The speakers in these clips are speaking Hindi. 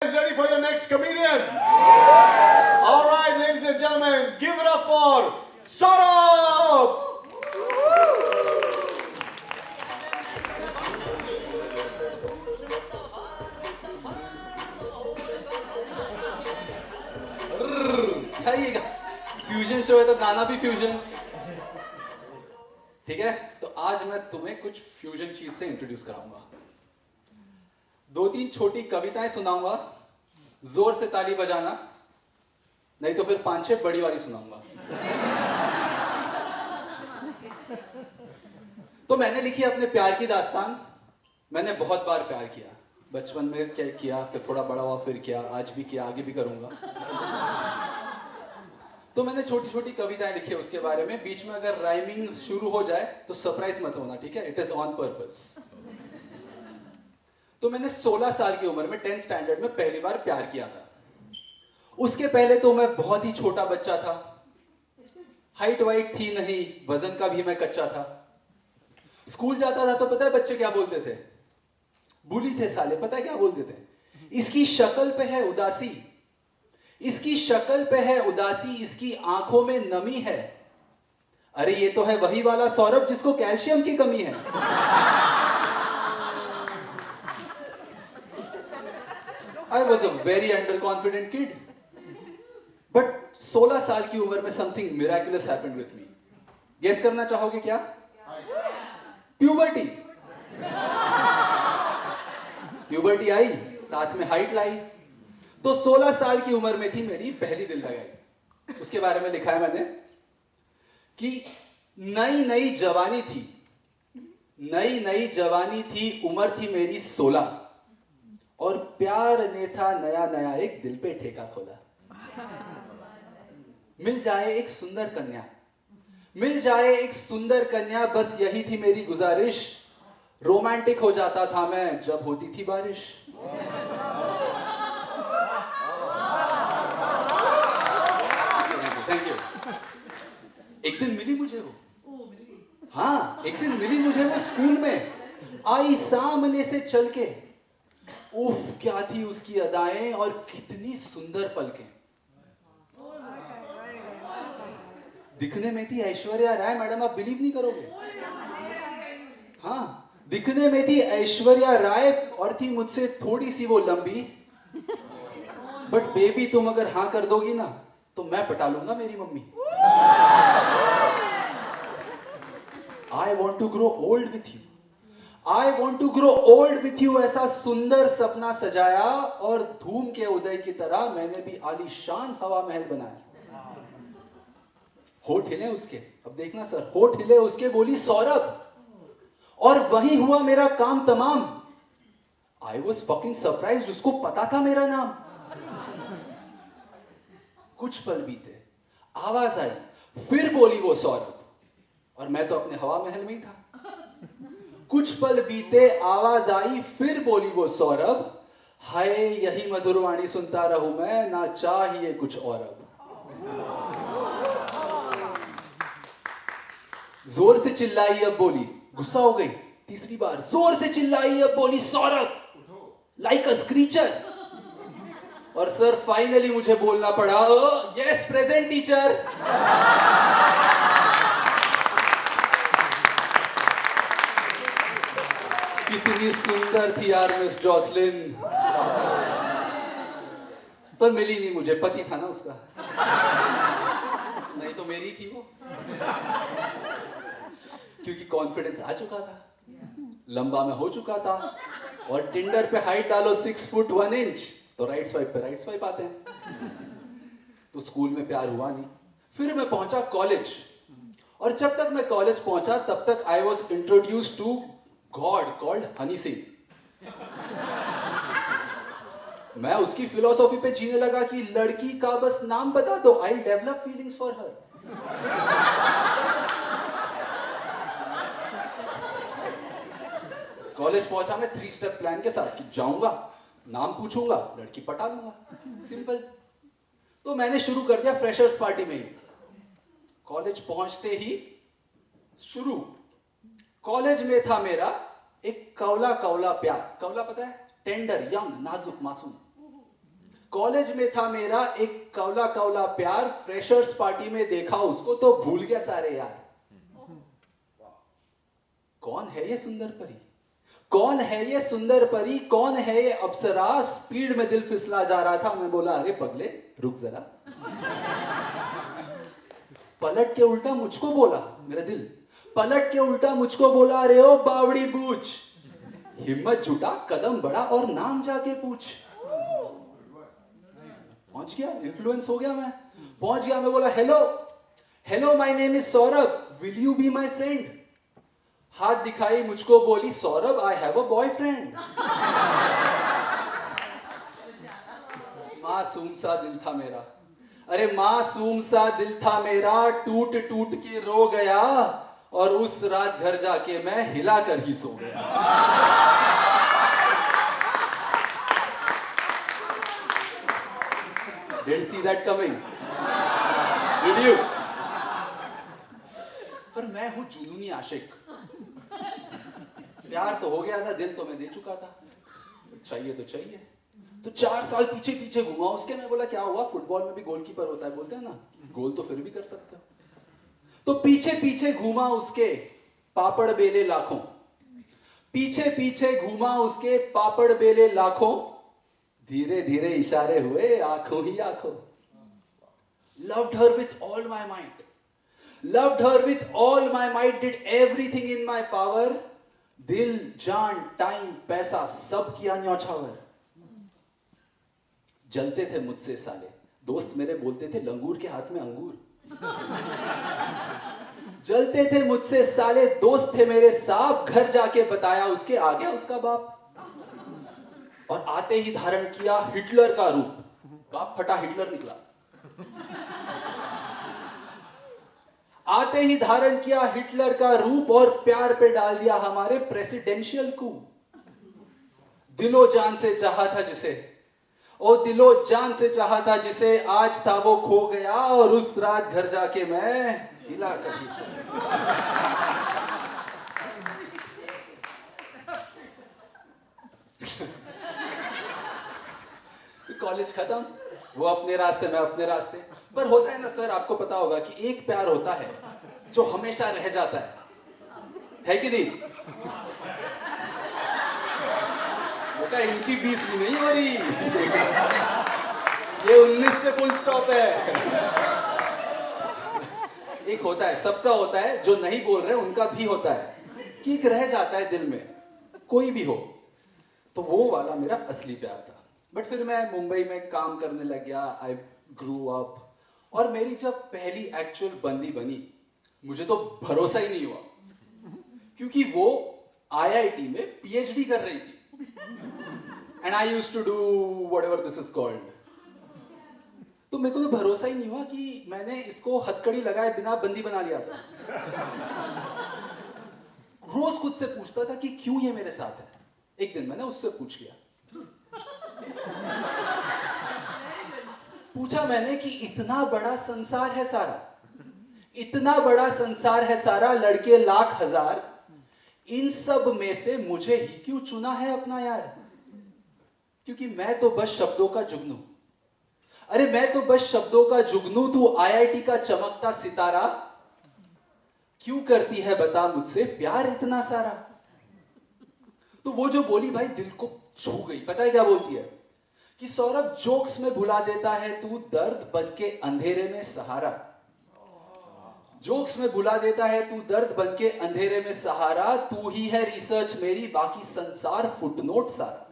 Guys, ready for your next comedian? All right, ladies and gentlemen, give it up for Saurabh. ये फ्यूजन शो है तो गाना भी फ्यूजन। ठीक है, तो आज मैं तुम्हें कुछ फ्यूजन चीज से इंट्रोड्यूस कराऊंगा। 2-3 छोटी कविताएं सुनाऊंगा, जोर से ताली बजाना, नहीं तो फिर 5-6 बड़ी वाली सुनाऊंगा। तो मैंने लिखी अपने प्यार की दास्तान। मैंने बहुत बार प्यार किया, बचपन में क्या किया, फिर थोड़ा बड़ा हुआ, फिर किया, आज भी किया, आगे भी करूंगा। तो मैंने छोटी छोटी कविताएं लिखी है उसके बारे में। बीच में अगर राइमिंग शुरू हो जाए तो सरप्राइज मत होना, ठीक है? It is on purpose. तो मैंने 16 साल की उम्र में 10th स्टैंडर्ड में पहली बार प्यार किया था। उसके पहले तो मैं बहुत ही छोटा बच्चा था, हाइट वाइट थी नहीं, वजन का भी मैं कच्चा था। स्कूल जाता था तो पता है बच्चे क्या बोलते थे? बुली थे साले। पता है क्या बोलते थे? इसकी शक्ल पे है उदासी, इसकी शक्ल पे है उदासी, इसकी आंखों में नमी है। अरे ये तो है वही वाला सौरभ जिसको कैल्शियम की कमी है। I was a very underconfident kid. But 16 साल की उम्र में something miraculous happened with me. Guess करना चाहोगे क्या? Puberty. Puberty आई, साथ में हाइट लाई। तो 16 साल की उम्र में थी मेरी पहली दिल लगाई। उसके बारे में लिखा है मैंने कि नई नई जवानी थी, नई नई जवानी थी, उम्र थी मेरी 16, और प्यार ने था नया नया एक दिल पे ठेका खोला। मिल जाए एक सुंदर कन्या, मिल जाए एक सुंदर कन्या, बस यही थी मेरी गुजारिश। रोमांटिक हो जाता था मैं जब होती थी बारिश। Thank you. एक दिन मिली मुझे वो, हाँ एक दिन मिली मुझे वो स्कूल में, आई सामने से चल के। उफ क्या थी उसकी अदाएं और कितनी सुंदर पलकें। दिखने में थी ऐश्वर्या राय। मैडम आप बिलीव नहीं करोगे, हाँ दिखने में थी ऐश्वर्या राय और थी मुझसे थोड़ी सी वो लंबी। बट बेबी तुम अगर हाँ कर दोगी ना तो मैं पटा लूंगा मेरी मम्मी। I want to grow old with you, I want to grow old with you. ऐसा सुंदर सपना सजाया और धूम के उदय की तरह मैंने भी आलीशान हवा महल बनाया। होठ हिले उसके, अब देखना सर, होठ हिले उसके, बोली सौरभ, और वही हुआ मेरा काम तमाम। आई वॉज फकिंग सरप्राइज्ड, उसको पता था मेरा नाम। कुछ पल बीते, आवाज आई, फिर बोली वो सौरभ, और मैं तो अपने हवा महल में ही था। कुछ पल बीते, आवाज आई, फिर बोली वो सौरभ, हाय यही मधुरवाणी सुनता रहूं मैं, ना चाहिए कुछ और अब। जोर से चिल्लाई अब बोली, गुस्सा हो गई तीसरी बार, जोर से चिल्लाई अब बोली सौरभ, लाइक अ स्क्रीचर। और सर फाइनली मुझे बोलना पड़ा, यस प्रेजेंट टीचर। कितनी सुंदर थी यार मिस जॉसलिन, पर मिली नहीं मुझे, पति था ना उसका, नहीं तो मेरी थी वो। क्योंकि कॉन्फिडेंस आ चुका था, लंबा मैं हो चुका था, और टिंडर पे हाइट डालो 6 फुट 1 इंच तो राइट स्वाइप पे राइट स्वाइप आते हैं। तो स्कूल में प्यार हुआ नहीं। फिर मैं पहुंचा कॉलेज, और जब तक मैं कॉलेज पहुंचा तब तक I was introduce to God called Honey Singh. मैं उसकी फिलोसॉफी पे जीने लगा कि लड़की का बस नाम बता दो, I develop feelings for her. College पहुंचा मैं 3 स्टेप प्लान के साथ कि जाऊंगा, नाम पूछूंगा, लड़की पटा लूंगा, सिंपल। तो मैंने शुरू कर दिया फ्रेशर्स पार्टी में ही। कॉलेज पहुंचते ही शुरू, कॉलेज में था मेरा एक कौला कौला प्यार। कौला पता है? टेंडर, यंग, नाजुक, मासूम। कॉलेज में था मेरा एक कौला कौला प्यार, फ्रेशर्स पार्टी में देखा उसको तो भूल गया सारे यार। कौन है ये सुंदर परी, कौन है ये सुंदर परी, कौन है ये अप्सरा, स्पीड में दिल फिसला जा रहा था। मैं बोला अरे पगले रुक जरा। पलट के उल्टा मुझको बोला, मेरा दिल पलट के उल्टा मुझको बोला, अरे ओ बावड़ी बूझ, हिम्मत जुटा कदम बढ़ा और नाम जाके पूछ। पहुंच गया, इन्फ्लुएंस हो गया, मैं पहुंच गया। मैं बोला hello hello my name is Saurabh, will you be my friend. हाथ दिखाई मुझको, बोली Saurabh I have a boyfriend. मासूम सा दिल था मेरा, अरे मासूम सा दिल था मेरा, टूट टूट के रो गया और उस रात घर जाके मैं हिला कर ही सो गया। Didn't see that coming. Did you? पर मैं हूं जुनूनी आशिक। प्यार तो हो गया था, दिल तो मैं दे चुका था, चाहिए तो चाहिए। तो 4 साल पीछे पीछे घुमा उसके। मैं बोला क्या हुआ, फुटबॉल में भी गोलकीपर होता है, बोलते हैं ना, गोल तो फिर भी कर सकते हो। तो पीछे पीछे घूमा उसके, पापड़ बेले लाखों, पीछे पीछे घूमा उसके, पापड़ बेले लाखों, धीरे धीरे इशारे हुए आंखों ही आंखों। Loved her with all my might, loved her with all my might, did everything in my power, दिल जान टाइम पैसा सब किया न्यौछावर। जलते थे मुझसे साले, दोस्त मेरे बोलते थे लंगूर के हाथ में अंगूर। जलते थे मुझसे साले, दोस्त थे मेरे सांप, घर जाके बताया उसके, आ गया उसका बाप और आते ही धारण किया हिटलर का रूप। बाप फटा हिटलर निकला। आते ही धारण किया हिटलर का रूप और प्यार पे डाल दिया हमारे प्रेसिडेंशियल को। दिलो जान से चाहा था जिसे, ओ दिलो जान से चाहा था जिसे, आज था वो खो गया और उस रात घर जाके मैं हिला कर ही सो। कॉलेज खत्म, वो अपने रास्ते मैं अपने रास्ते। पर होता है ना सर, आपको पता होगा कि एक प्यार होता है जो हमेशा रह जाता है कि नहीं? बेटा इनकी 20 भी नहीं हो रही, ये 19 पे फुल स्टॉप है। एक होता है, सबका होता है, जो नहीं बोल रहे उनका भी होता है कि एक रह जाता है दिल में, कोई भी हो। तो वो वाला मेरा असली प्यार था। बट फिर मैं मुंबई में काम करने लग गया, आई ग्रू अप, और मेरी जब पहली एक्चुअल बंदी बनी, मुझे तो भरोसा ही नहीं हुआ, क्योंकि वो आईआईटी में पीएचडी कर रही थी and I used to do whatever this is called. तो मेरे को तो भरोसा ही नहीं हुआ कि मैंने इसको हथकड़ी लगाए बिना बंदी बना लिया था। रोज खुद से पूछता था कि क्यों ये मेरे साथ है। एक दिन मैंने उससे पूछ लिया, पूछा मैंने कि इतना बड़ा संसार है सारा, इतना बड़ा संसार है सारा, लड़के लाख हजार, इन सब में से मुझे ही क्यों चुना है अपना यार? क्योंकि मैं तो बस शब्दों का जुगनू, अरे मैं तो बस शब्दों का जुगनू, तू आईआईटी का चमकता सितारा, क्यों करती है बता मुझसे प्यार इतना सारा? तो वो जो बोली भाई दिल को छू गई। पता है क्या बोलती है? कि सौरभ जोक्स में भुला देता है तू दर्द बन के अंधेरे में सहारा, जोक्स में भुला देता है तू दर्द बन के अंधेरे में सहारा, तू ही है रिसर्च मेरी, बाकी संसार फुटनोट सारा।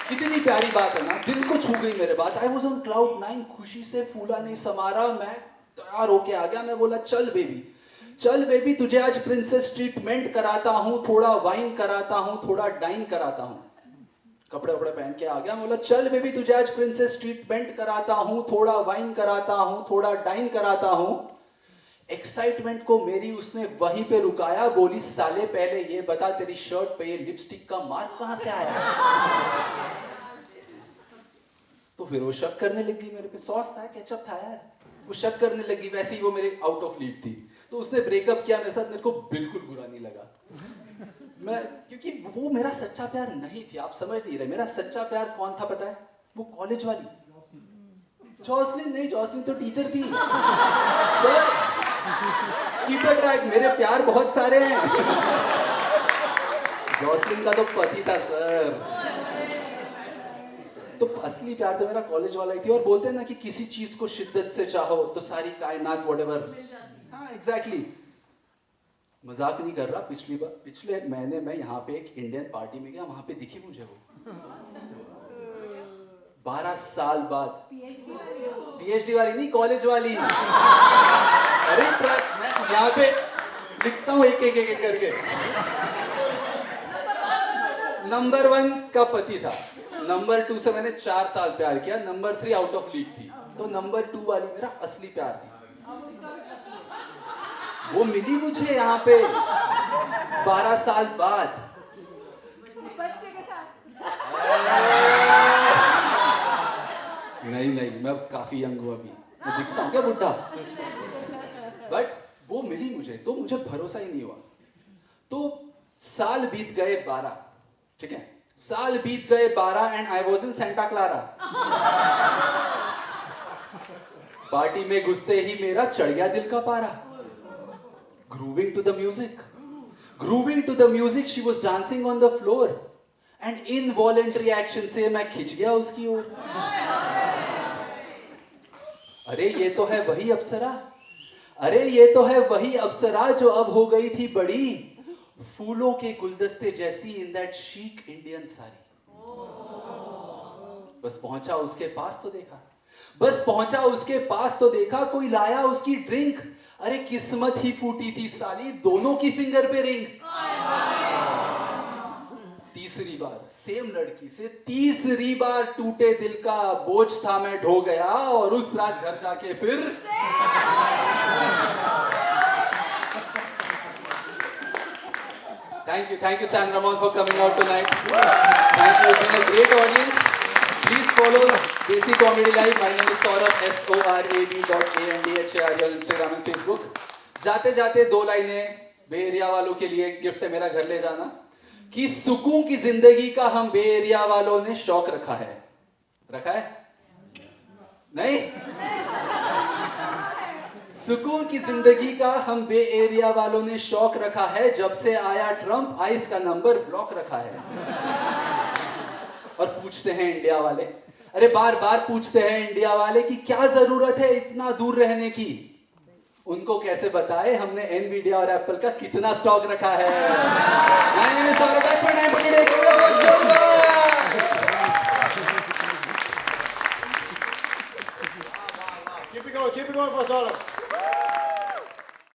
कितनी प्यारी बात है ना, दिल को छू गई मेरे बात। आई वॉज ऑन क्लाउड 9, खुशी से फूला नहीं समारा, मैं तैयार होके आ गया। मैं बोला चल बेबी, चल बेबी, तुझे आज प्रिंसेस ट्रीटमेंट कराता हूं, थोड़ा वाइन कराता हूं, थोड़ा डाइन कराता हूं। कपड़े वपड़े पहन के आ गया। मैं बोला चल बेबी, तुझे आज प्रिंसेस ट्रीटमेंट कराता हूं, थोड़ा वाइन कराता हूं, थोड़ा डाइन कराता हूं। एक्साइटमेंट को मेरी उसने वहीं पे रुकाया, बोली साले पहले ये बता तेरी शर्ट पे ये लिपस्टिक का मार्क कहां से आया? तो फिर वो शक करने लगी मेरे पे, सॉस था केचप था यार, वो शक करने लगी। वैसे ही वो मेरे आउट ऑफ लीग थी, तो उसने ब्रेकअप किया मेरे साथ, मेरे को बिल्कुल बुरा नहीं लगा। क्योंकि वो मेरा सच्चा प्यार नहीं थी, आप समझ नहीं रहे। मेरा सच्चा प्यार कौन था पता है? वो कॉलेज वाली जॉसलिन नहीं, जॉसलिन तो टीचर थी। सर कीप अ ट्रैक, मेरे प्यार बहुत सारे हैं। जॉसलिन का तो पति था सर। तो असली प्यार तो मेरा कॉलेज वाला ही थी। और बोलते हैं ना कि किसी चीज को शिद्दत से चाहो तो सारी कायनात व्हाटएवर। हाँ एग्जैक्टली, मजाक नहीं कर रहा। पिछले महीने मैं यहाँ पे एक इंडियन पार्टी में गया, वहां पे दिखी मुझे वो 12 साल बाद। पीएचडी वाली नहीं, कॉलेज वाली। अरे मैं यहाँ पे लिखता हूँ एक एक करके। नंबर 1 का पति था, नंबर 2 से मैंने 4 साल प्यार किया, नंबर 3 आउट ऑफ लीग थी, तो नंबर 2 वाली मेरा असली प्यार थी। वो मिली मुझे यहाँ पे 12 साल बाद। बच्चे के साथ। नहीं, मैं काफी यंग हूँ अभी, मैं दिखता हूँ क्या बुढ़ा? बट वो मिली मुझे, तो मुझे भरोसा ही नहीं हुआ। तो साल बीत गए 12, ठीक है, साल बीत गए 12 and I was in Santa Clara. Party में घुसते ही मेरा चढ़ गया दिल का पारा। Grooving to the music, she was dancing on the floor, and involuntary action से मैं खिंच गया उसकी ओर। अरे ये तो है वही अप्सरा, अरे ये तो है वही अप्सरा जो अब हो गई थी बड़ी, फूलों के गुलदस्ते जैसी in that chic Indian sari. बस पहुंचा उसके पास तो देखा, बस पहुंचा उसके पास तो देखा, कोई लाया उसकी ड्रिंक। अरे किस्मत ही फूटी थी साली, दोनों की फिंगर पे रिंग। तीसरी बार सेम लड़की से तीसरी बार टूटे दिल का बोझ था मैं ढो गया, और उस रात घर जाके फिर Thank you Sam Ramon for coming out tonight. Thank you, it's been a great audience. Please follow Desi Comedy Live. My name is Saurabh, SORAB.ANDHAR on Instagram and Facebook. जाते जाते 2 लाइनें बे एरिया वालों के लिए गिफ्ट है मेरा, घर ले जाना। कि सुकून की जिंदगी का हम बे एरिया वालों ने शौक रखा है। रखा है? नहीं? सुकून की जिंदगी का हम बे एरिया वालों ने शौक रखा है, जब से आया ट्रंप आइस का नंबर ब्लॉक रखा है। और पूछते हैं इंडिया वाले, अरे बार बार पूछते हैं इंडिया वाले कि क्या जरूरत है इतना दूर रहने की। उनको कैसे बताए हमने एनवीडिया और एप्पल का कितना स्टॉक रखा है। My name is Saurabh, that's my name for today. Keep it going for Saurabh.